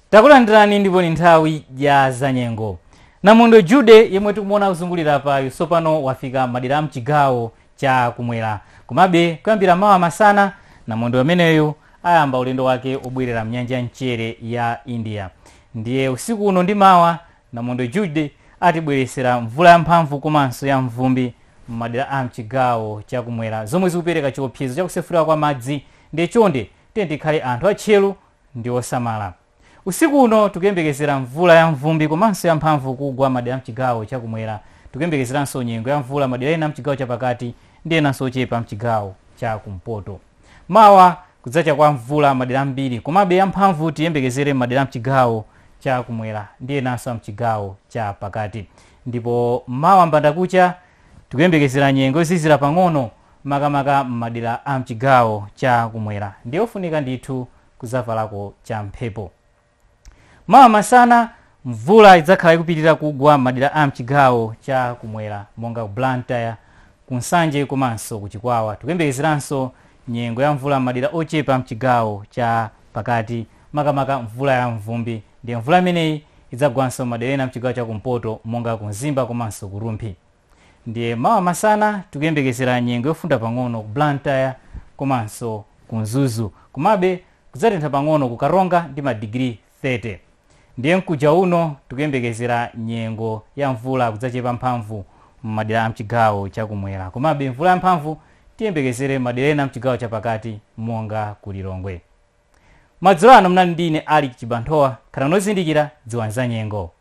Takulandirani ndipo ni nthawi ya zanyengo. Namundo Jude yemwe tikumuona kuzungulira payo sopano wafika madera mchigawo cha kumwera. Komabe kuyambira mawa masana namundo ameneyo ayamba ulendo wake obwerera mnyanja mchere ya India. Ndiye usiku uno ndi mawa namundo Jude atibweresera mvula yamphamvu komanso ya mvumbi madera a mchigawo cha kumwera zomwe zikupereka chiopsezo chakusefukira kwa madzi. Ndiye chonde tikhale anthu atcheru ndi osamala. Usiku uno tukuyembekezera mvula ya mvumbi komanso ya mphamvu kugwa madera mchigawo cha kumwera. Tukuyembekezeranso nyengo ya mvula madera ena mchigawo cha pakati ndi enanso ochepa mchigawo cha kumpoto. Mawa kudzacha kwa mvula madera mbiri komabe ya mphamvu tiyembekezere madera mchigawo cha kumwera ndi enanso mchigawo cha pakati. Ndipo mawa mbandakucha tukuyembekezera nyengo zizira pang'ono makamaka madera a mchigawo cha kumwera. Ndiye ofunika ndithu kuzavalako cha mphepo. Mawa masana mvula idzakhala ikupitirira kugwa madera a mchigawo cha kumwera monga ku Blantyre, kunsanje komanso kuchikwawa. Tukuyembekezeranso nyengo ya mvula madera ochepa mchigawo cha pakati makamaka mvula ya mvumbi. Ndiye mvula imeneyi idzagwanso madera ena mchigawo cha kumpoto monga kunzimba komanso kurumphi. Ndiye mawa masana tukuyembekezera nyengo yofunda pang'ono ku Blantyre komanso kunzuzu. Komabe kudzatentha pang'ono ku Karonga ndi madigiri 30. Ndiye mkuja uno tukuyembekezera nyengo ya mvula kudzachepa mphamvu madera a mchigawo cha kumwera. Komabe mvula yamphamvu tiyembekezere madera ena mchigawo cha pakati monga ku Lilongwe. Madzulo ano mnali ndine Ali Chibanthowa, khala nozindikira dziwani za nyengo.